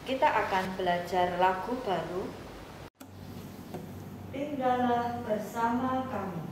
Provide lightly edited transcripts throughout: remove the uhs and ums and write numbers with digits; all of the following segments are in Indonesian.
Kita akan belajar lagu baru, Tinggallah Bersama Kami.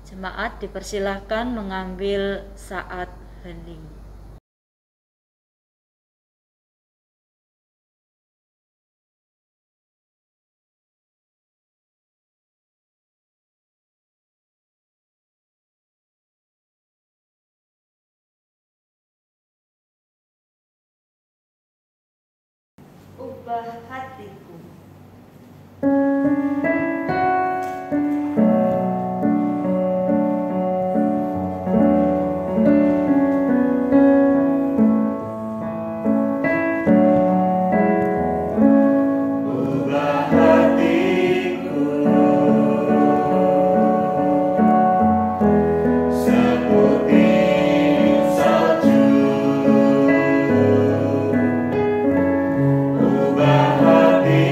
Jemaat dipersilahkan mengambil saat hening. Ubah hatiku. Hati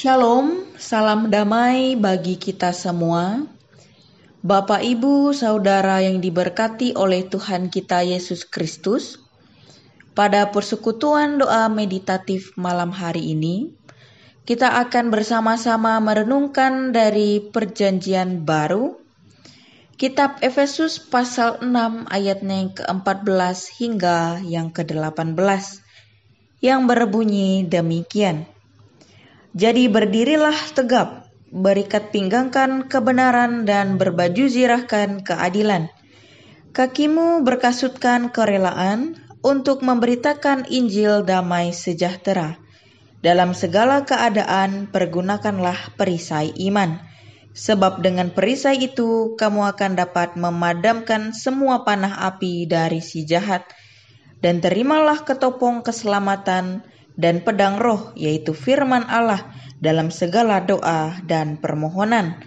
Shalom, salam damai bagi kita semua. Bapak, Ibu, Saudara yang diberkati oleh Tuhan kita Yesus Kristus. Pada persekutuan doa meditatif malam hari ini, kita akan bersama-sama merenungkan dari Perjanjian Baru, Kitab Efesus pasal 6 ayatnya yang ke-14 hingga yang ke-18, yang berbunyi demikian. Jadi berdirilah tegap, berikat pinggangkan kebenaran dan berbaju zirahkan keadilan. Kakimu berkasutkan kerelaan untuk memberitakan Injil damai sejahtera. Dalam segala keadaan pergunakanlah perisai iman. Sebab dengan perisai itu kamu akan dapat memadamkan semua panah api dari si jahat. Dan terimalah ketopong keselamatan dan pedang roh, yaitu firman Allah, dalam segala doa dan permohonan.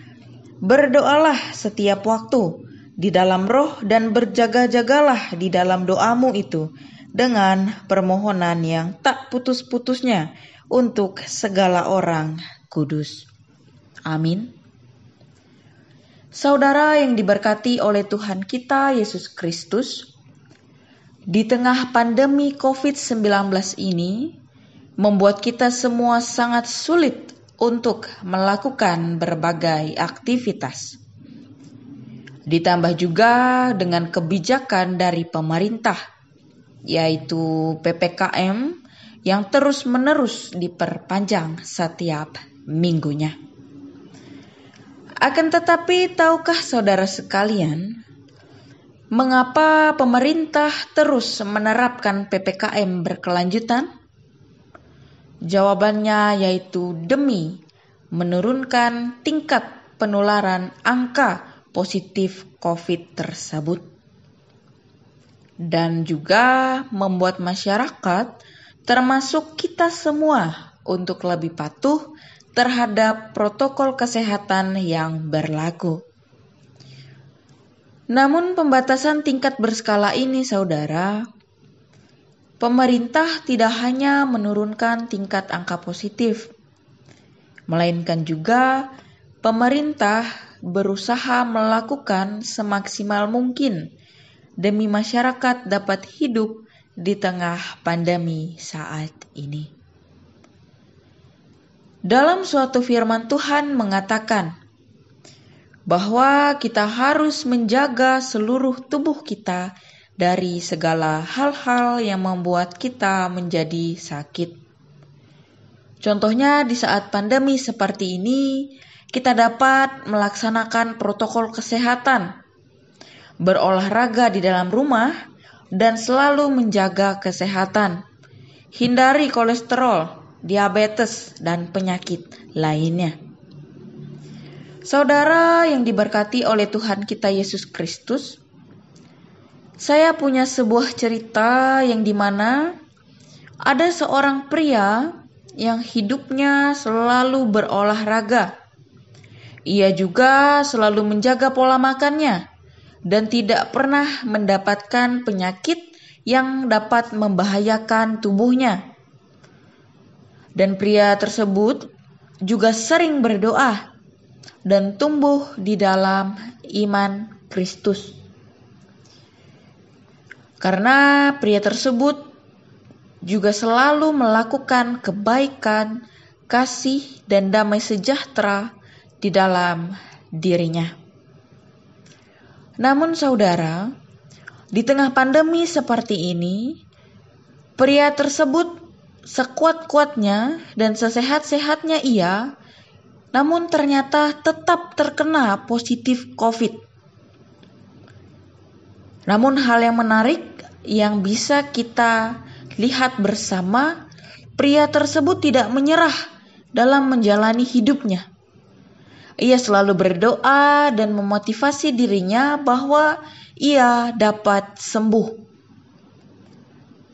Berdoalah setiap waktu di dalam roh dan berjaga-jagalah di dalam doamu itu dengan permohonan yang tak putus-putusnya untuk segala orang kudus. Amin. Saudara yang diberkati oleh Tuhan kita Yesus Kristus, di tengah pandemi COVID-19 ini membuat kita semua sangat sulit untuk melakukan berbagai aktivitas. Ditambah juga dengan kebijakan dari pemerintah, yaitu PPKM yang terus-menerus diperpanjang setiap minggunya. Akan tetapi, tahukah saudara sekalian, mengapa pemerintah terus menerapkan PPKM berkelanjutan? Jawabannya yaitu demi menurunkan tingkat penularan angka positif COVID tersebut. Dan juga membuat masyarakat, termasuk kita semua, untuk lebih patuh terhadap protokol kesehatan yang berlaku. Namun pembatasan tingkat berskala ini, saudara, pemerintah tidak hanya menurunkan tingkat angka positif, melainkan juga pemerintah berusaha melakukan semaksimal mungkin demi masyarakat dapat hidup di tengah pandemi saat ini. Dalam suatu firman Tuhan mengatakan bahwa kita harus menjaga seluruh tubuh kita dari segala hal-hal yang membuat kita menjadi sakit. Contohnya di saat pandemi seperti ini, kita dapat melaksanakan protokol kesehatan, berolahraga di dalam rumah, dan selalu menjaga kesehatan. Hindari kolesterol, diabetes, dan penyakit lainnya. Saudara yang diberkati oleh Tuhan kita Yesus Kristus, saya punya sebuah cerita yang dimana ada seorang pria yang hidupnya selalu berolahraga. Ia juga selalu menjaga pola makannya dan tidak pernah mendapatkan penyakit yang dapat membahayakan tubuhnya. Dan pria tersebut juga sering berdoa dan tumbuh di dalam iman Kristus. Karena pria tersebut juga selalu melakukan kebaikan, kasih, dan damai sejahtera di dalam dirinya. Namun saudara, di tengah pandemi seperti ini, pria tersebut sekuat-kuatnya dan sesehat-sehatnya ia, namun ternyata tetap terkena positif COVID. Namun hal yang menarik yang bisa kita lihat bersama, pria tersebut tidak menyerah dalam menjalani hidupnya. Ia selalu berdoa dan memotivasi dirinya bahwa ia dapat sembuh.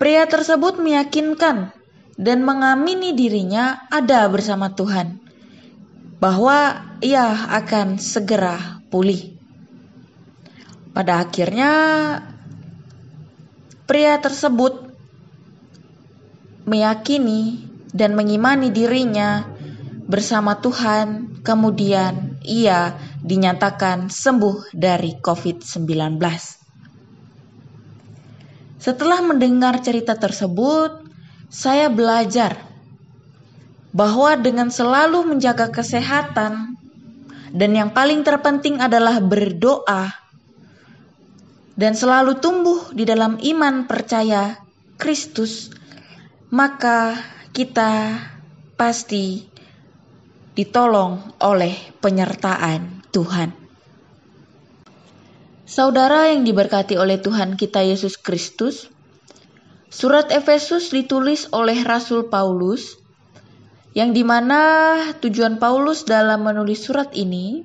Pria tersebut meyakinkan dan mengamini dirinya ada bersama Tuhan, bahwa ia akan segera pulih. Pada akhirnya, pria tersebut meyakini dan mengimani dirinya bersama Tuhan, kemudian ia dinyatakan sembuh dari COVID-19. Setelah mendengar cerita tersebut, saya belajar bahwa dengan selalu menjaga kesehatan dan yang paling terpenting adalah berdoa dan selalu tumbuh di dalam iman percaya Kristus, maka kita pasti ditolong oleh penyertaan Tuhan. Saudara yang diberkati oleh Tuhan kita Yesus Kristus, surat Efesus ditulis oleh Rasul Paulus, yang dimana tujuan Paulus dalam menulis surat ini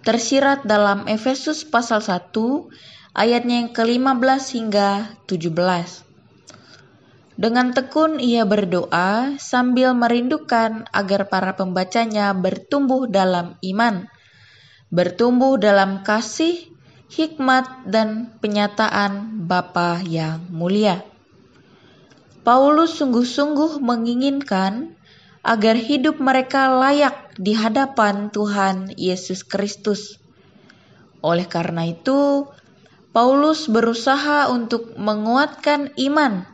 tersirat dalam Efesus pasal 1 ayatnya yang ke-15 hingga 17. Dengan tekun ia berdoa sambil merindukan agar para pembacanya bertumbuh dalam iman, bertumbuh dalam kasih, hikmat, dan penyataan Bapa yang mulia. Paulus sungguh-sungguh menginginkan agar hidup mereka layak di hadapan Tuhan Yesus Kristus. Oleh karena itu, Paulus berusaha untuk menguatkan iman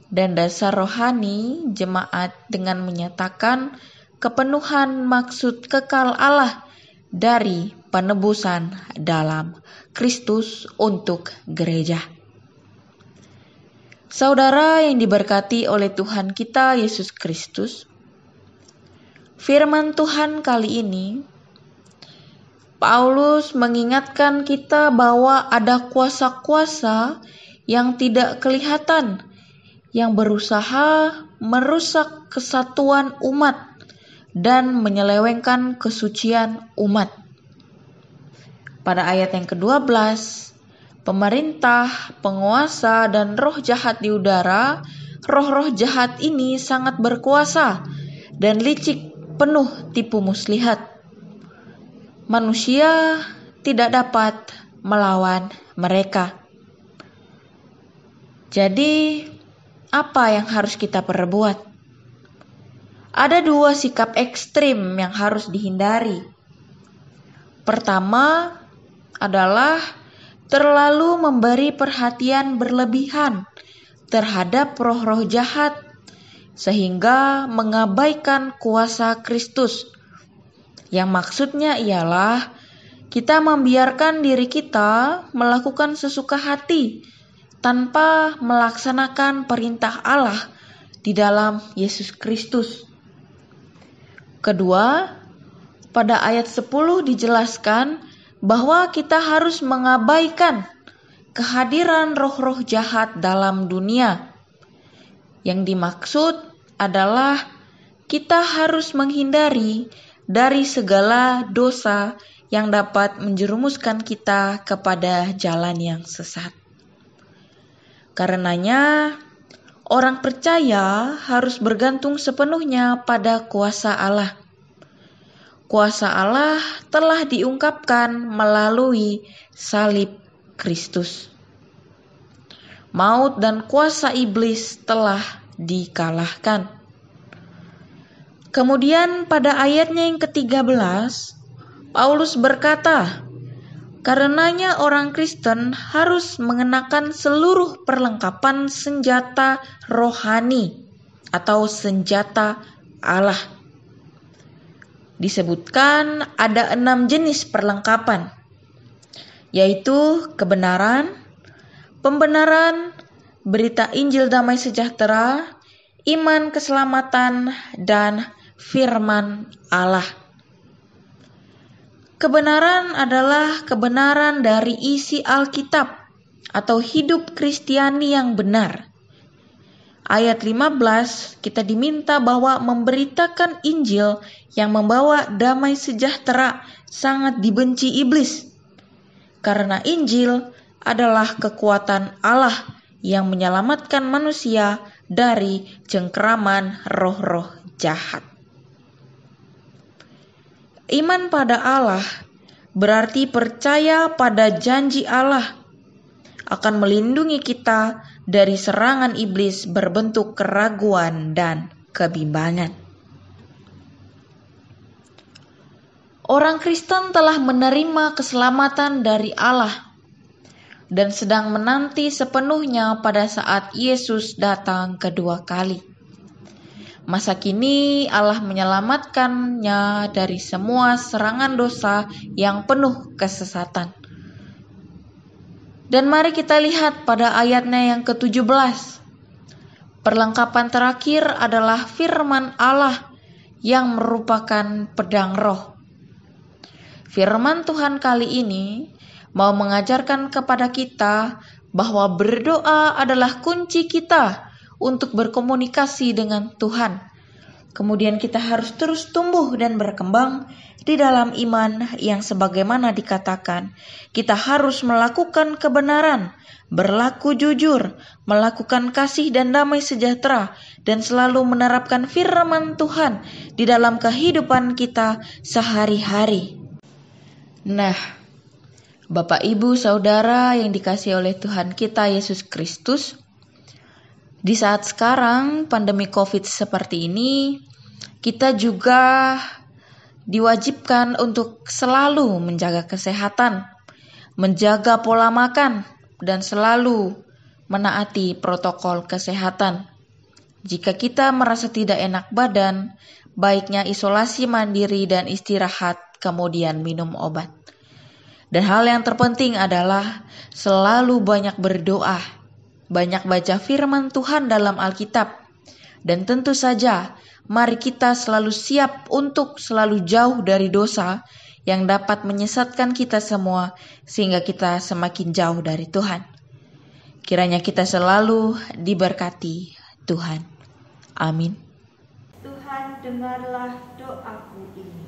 dan dasar rohani jemaat dengan menyatakan kepenuhan maksud kekal Allah dari penebusan dalam Kristus untuk gereja. Saudara yang diberkati oleh Tuhan kita Yesus Kristus, firman Tuhan kali ini Paulus mengingatkan kita bahwa ada kuasa-kuasa yang tidak kelihatan yang berusaha merusak kesatuan umat dan menyelewengkan kesucian umat. Pada ayat yang ke-12, pemerintah, penguasa, dan roh jahat di udara, roh-roh jahat ini sangat berkuasa dan licik, penuh tipu muslihat. Manusia tidak dapat melawan mereka. Jadi, apa yang harus kita perbuat? Ada dua sikap ekstrim yang harus dihindari. Pertama adalah terlalu memberi perhatian berlebihan terhadap roh-roh jahat sehingga mengabaikan kuasa Kristus. Yang maksudnya ialah kita membiarkan diri kita melakukan sesuka hati tanpa melaksanakan perintah Allah di dalam Yesus Kristus. Kedua, pada ayat 10 dijelaskan bahwa kita harus mengabaikan kehadiran roh-roh jahat dalam dunia. Yang dimaksud adalah kita harus menghindari dari segala dosa yang dapat menjerumuskan kita kepada jalan yang sesat. Karenanya, orang percaya harus bergantung sepenuhnya pada kuasa Allah. Kuasa Allah telah diungkapkan melalui salib Kristus. Maut dan kuasa iblis telah dikalahkan. Kemudian pada ayatnya yang ke-13, Paulus berkata, karenanya orang Kristen harus mengenakan seluruh perlengkapan senjata rohani atau senjata Allah. Disebutkan ada 6 jenis perlengkapan, yaitu kebenaran, pembenaran, berita Injil damai sejahtera, iman keselamatan, dan firman Allah. Kebenaran adalah kebenaran dari isi Alkitab atau hidup Kristiani yang benar. Ayat 15 kita diminta bahwa memberitakan Injil yang membawa damai sejahtera sangat dibenci iblis. Karena Injil adalah kekuatan Allah yang menyelamatkan manusia dari cengkeraman roh-roh jahat. Iman pada Allah berarti percaya pada janji Allah akan melindungi kita dari serangan iblis berbentuk keraguan dan kebimbangan. Orang Kristen telah menerima keselamatan dari Allah dan sedang menanti sepenuhnya pada saat Yesus datang kedua kali. Masa kini Allah menyelamatkannya dari semua serangan dosa yang penuh kesesatan. Dan mari kita lihat pada ayatnya yang ke-17. Perlengkapan terakhir adalah firman Allah yang merupakan pedang roh. Firman Tuhan kali ini mau mengajarkan kepada kita bahwa berdoa adalah kunci kita untuk berkomunikasi dengan Tuhan. Kemudian kita harus terus tumbuh dan berkembang di dalam iman yang sebagaimana dikatakan. Kita harus melakukan kebenaran, berlaku jujur, melakukan kasih dan damai sejahtera, dan selalu menerapkan firman Tuhan di dalam kehidupan kita sehari-hari. Nah, Bapak, Ibu, Saudara yang dikasihi oleh Tuhan kita Yesus Kristus, di saat sekarang pandemi COVID seperti ini, kita juga diwajibkan untuk selalu menjaga kesehatan, menjaga pola makan, dan selalu menaati protokol kesehatan. Jika kita merasa tidak enak badan, baiknya isolasi mandiri dan istirahat, kemudian minum obat. Dan hal yang terpenting adalah selalu banyak berdoa, banyak baca firman Tuhan dalam Alkitab, dan tentu saja mari kita selalu siap untuk selalu jauh dari dosa yang dapat menyesatkan kita semua sehingga kita semakin jauh dari Tuhan. Kiranya kita selalu diberkati Tuhan. Amin. Tuhan, dengarlah doaku ini.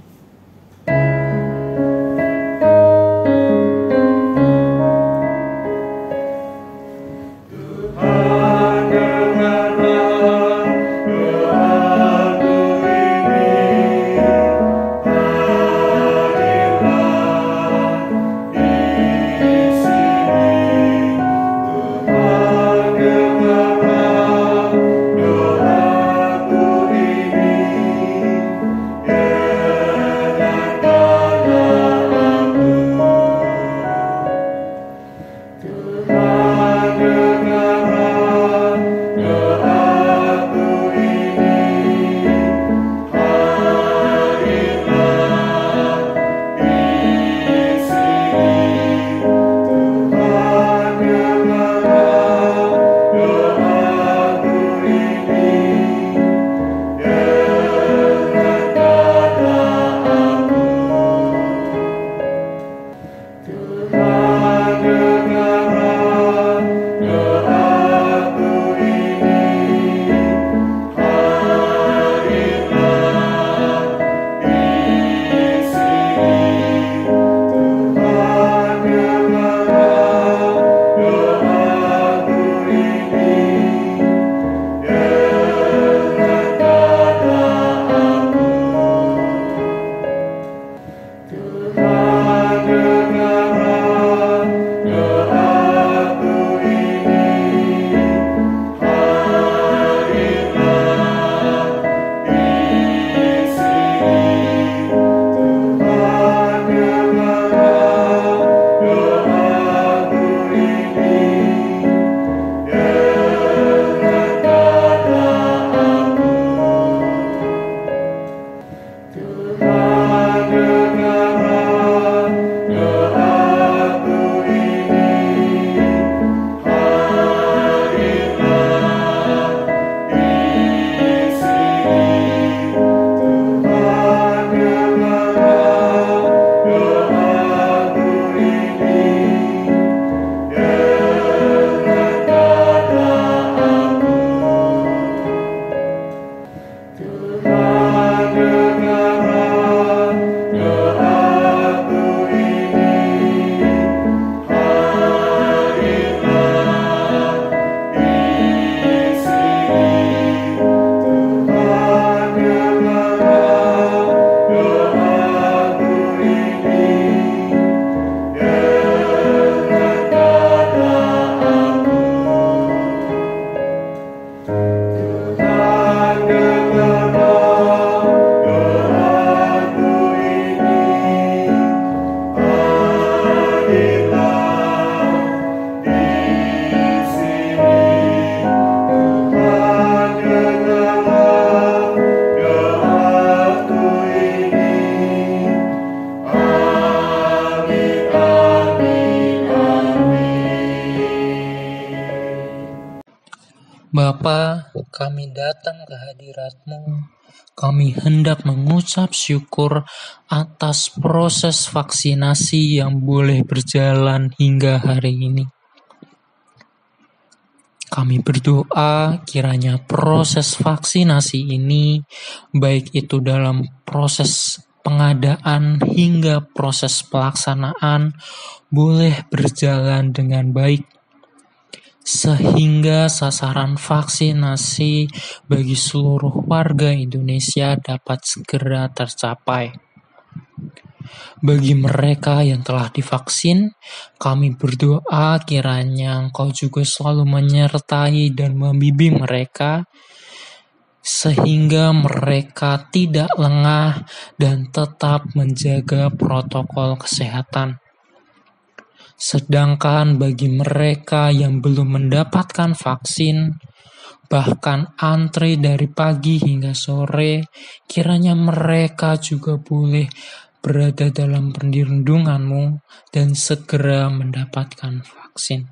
Bapa, kami datang ke hadirat-Mu. Kami hendak mengucap syukur atas proses vaksinasi yang boleh berjalan hingga hari ini. Kami berdoa kiranya proses vaksinasi ini, baik itu dalam proses pengadaan hingga proses pelaksanaan, boleh berjalan dengan baik, sehingga sasaran vaksinasi bagi seluruh warga Indonesia dapat segera tercapai. Bagi mereka yang telah divaksin, kami berdoa kiranya Engkau juga selalu menyertai dan membimbing mereka, sehingga mereka tidak lengah dan tetap menjaga protokol kesehatan. Sedangkan bagi mereka yang belum mendapatkan vaksin, bahkan antri dari pagi hingga sore, kiranya mereka juga boleh berada dalam perlindungan-Mu dan segera mendapatkan vaksin.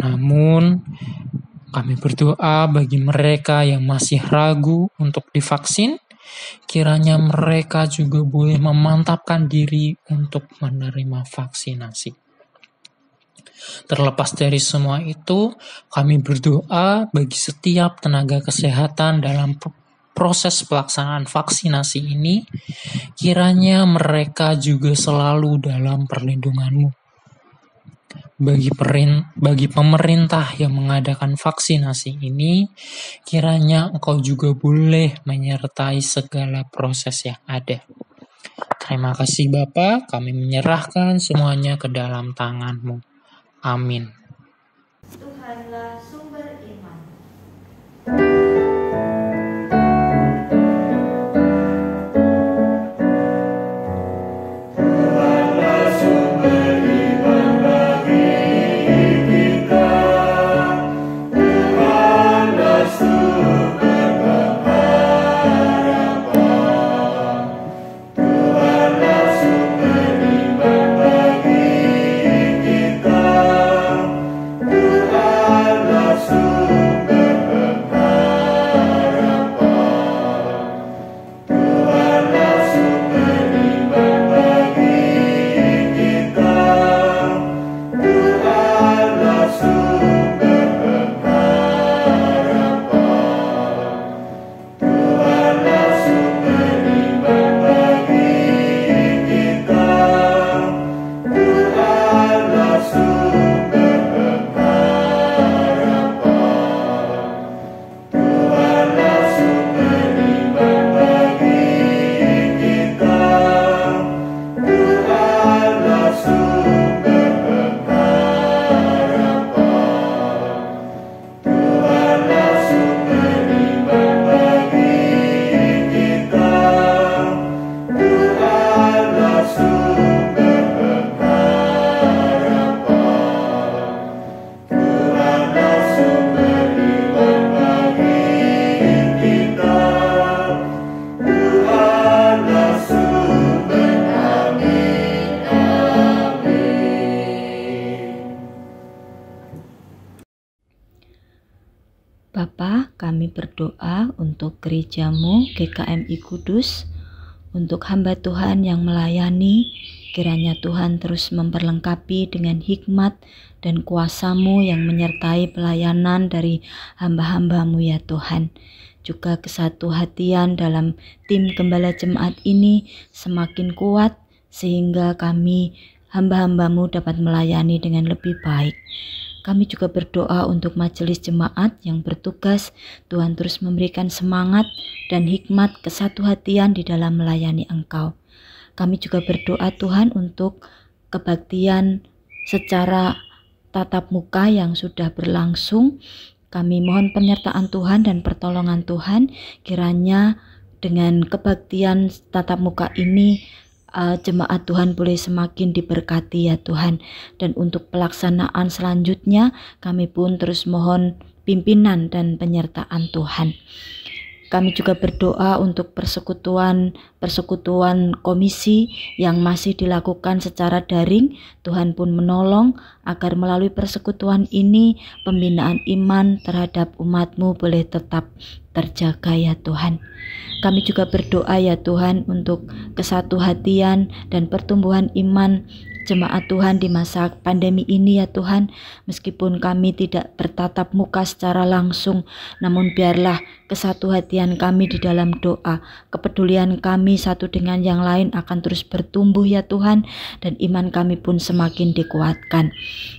Namun, kami berdoa bagi mereka yang masih ragu untuk divaksin, kiranya mereka juga boleh memantapkan diri untuk menerima vaksinasi. Terlepas dari semua itu, kami berdoa bagi setiap tenaga kesehatan dalam proses pelaksanaan vaksinasi ini, kiranya mereka juga selalu dalam perlindungan-Mu. Bagi pemerintah yang mengadakan vaksinasi ini, kiranya Engkau juga boleh menyertai segala proses yang ada. Terima kasih Bapa, kami menyerahkan semuanya ke dalam tangan-Mu. Amin. Tuhanlah sumber iman. Bapa, kami berdoa untuk gereja-Mu GKMI Kudus, untuk hamba Tuhan yang melayani, kiranya Tuhan terus memperlengkapi dengan hikmat dan kuasa-Mu yang menyertai pelayanan dari hamba-hamba-Mu ya Tuhan. Juga kesatu hatian dalam tim gembala jemaat ini semakin kuat, sehingga kami hamba-hamba-Mu dapat melayani dengan lebih baik. Kami juga berdoa untuk majelis jemaat yang bertugas, Tuhan terus memberikan semangat dan hikmat kesatu hatian di dalam melayani Engkau. Kami juga berdoa Tuhan untuk kebaktian secara tatap muka yang sudah berlangsung. Kami mohon penyertaan Tuhan dan pertolongan Tuhan, kiranya dengan kebaktian tatap muka ini, jemaat Tuhan boleh semakin diberkati ya Tuhan. Dan untuk pelaksanaan selanjutnya kami pun terus mohon pimpinan dan penyertaan Tuhan. Kami juga berdoa untuk persekutuan komisi yang masih dilakukan secara daring. Tuhan pun menolong agar melalui persekutuan ini pembinaan iman terhadap umat-Mu boleh tetap terjaga ya Tuhan. Kami juga berdoa ya Tuhan untuk kesatuhatian dan pertumbuhan iman jemaat Tuhan di masa pandemi ini ya Tuhan. Meskipun kami tidak bertatap muka secara langsung, namun biarlah kesatuhatian kami di dalam doa, kepedulian kami satu dengan yang lain akan terus bertumbuh ya Tuhan, dan iman kami pun semakin dikuatkan.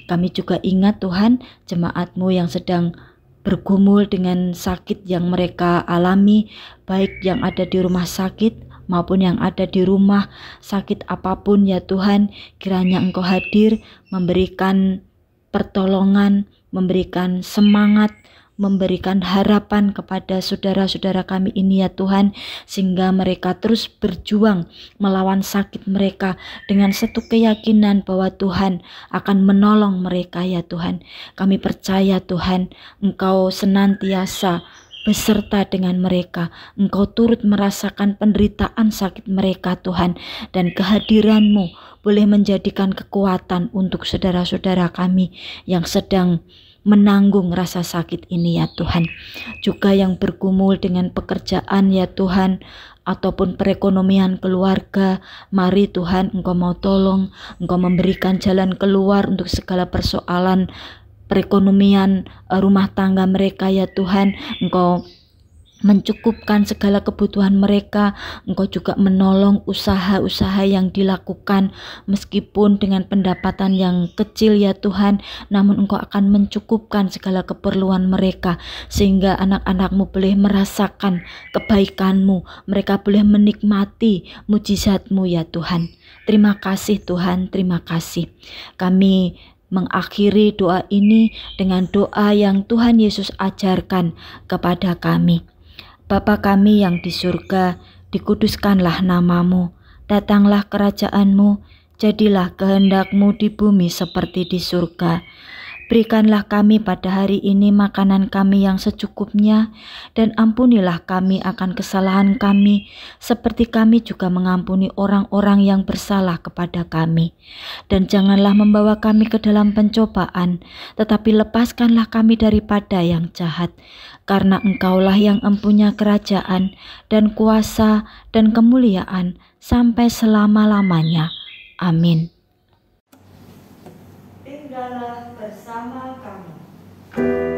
Kami juga ingat Tuhan jemaat-Mu yang sedang bergumul dengan sakit yang mereka alami, baik yang ada di rumah sakit maupun yang ada di rumah sakit apapun ya Tuhan. Kiranya Engkau hadir memberikan pertolongan, memberikan semangat, memberikan harapan kepada saudara-saudara kami ini ya Tuhan, sehingga mereka terus berjuang melawan sakit mereka dengan satu keyakinan bahwa Tuhan akan menolong mereka ya Tuhan. Kami percaya Tuhan, Engkau senantiasa beserta dengan mereka. Engkau turut merasakan penderitaan sakit mereka Tuhan, dan kehadiran-Mu boleh menjadikan kekuatan untuk saudara-saudara kami yang sedang menanggung rasa sakit ini ya Tuhan. Juga yang bergumul dengan pekerjaan ya Tuhan, ataupun perekonomian keluarga, mari Tuhan Engkau mau tolong, Engkau memberikan jalan keluar untuk segala persoalan perekonomian rumah tangga mereka ya Tuhan. Engkau mencukupkan segala kebutuhan mereka. Engkau juga menolong usaha-usaha yang dilakukan meskipun dengan pendapatan yang kecil ya Tuhan, namun Engkau akan mencukupkan segala keperluan mereka, sehingga anak-anak-Mu boleh merasakan kebaikan-Mu, mereka boleh menikmati mujizat-Mu ya Tuhan. Terima kasih Tuhan, terima kasih. Kami mengakhiri doa ini dengan doa yang Tuhan Yesus ajarkan kepada kami. Bapa kami yang di surga, dikuduskanlah nama-Mu, datanglah kerajaan-Mu, jadilah kehendak-Mu di bumi seperti di surga. Berikanlah kami pada hari ini makanan kami yang secukupnya, dan ampunilah kami akan kesalahan kami, seperti kami juga mengampuni orang-orang yang bersalah kepada kami. Dan janganlah membawa kami ke dalam pencobaan, tetapi lepaskanlah kami daripada yang jahat. Karena Engkaulah yang empunya kerajaan, dan kuasa, dan kemuliaan, sampai selama-lamanya. Amin. Tinggallah bersama kami. Dan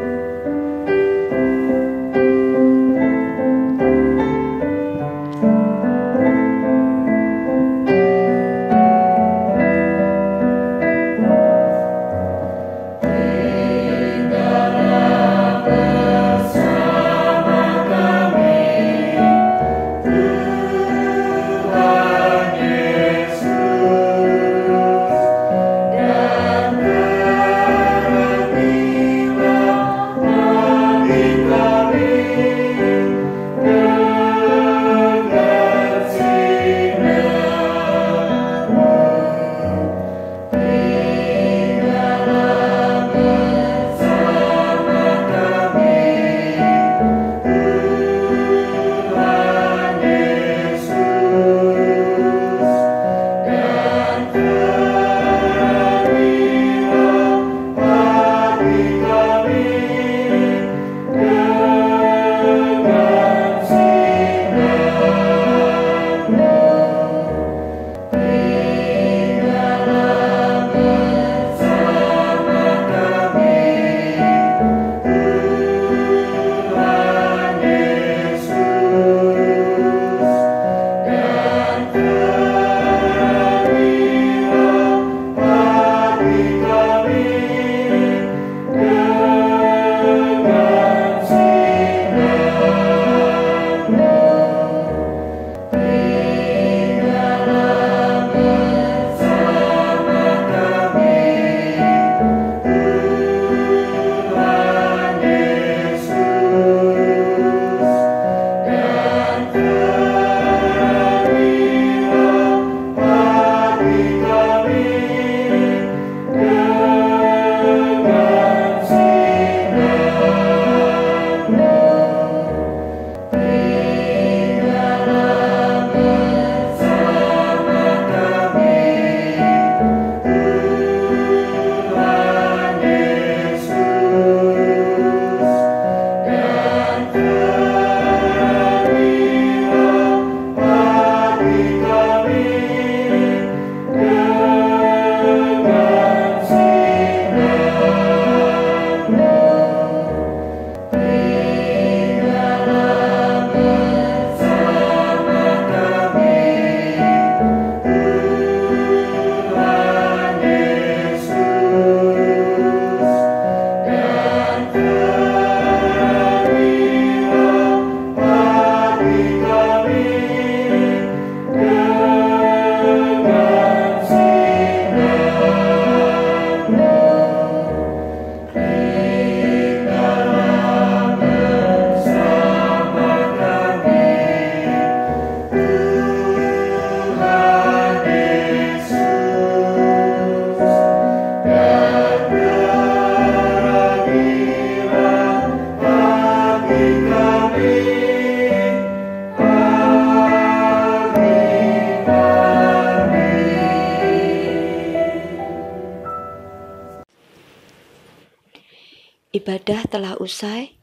Ibadah telah usai,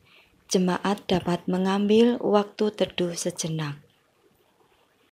jemaat dapat mengambil waktu teduh sejenak.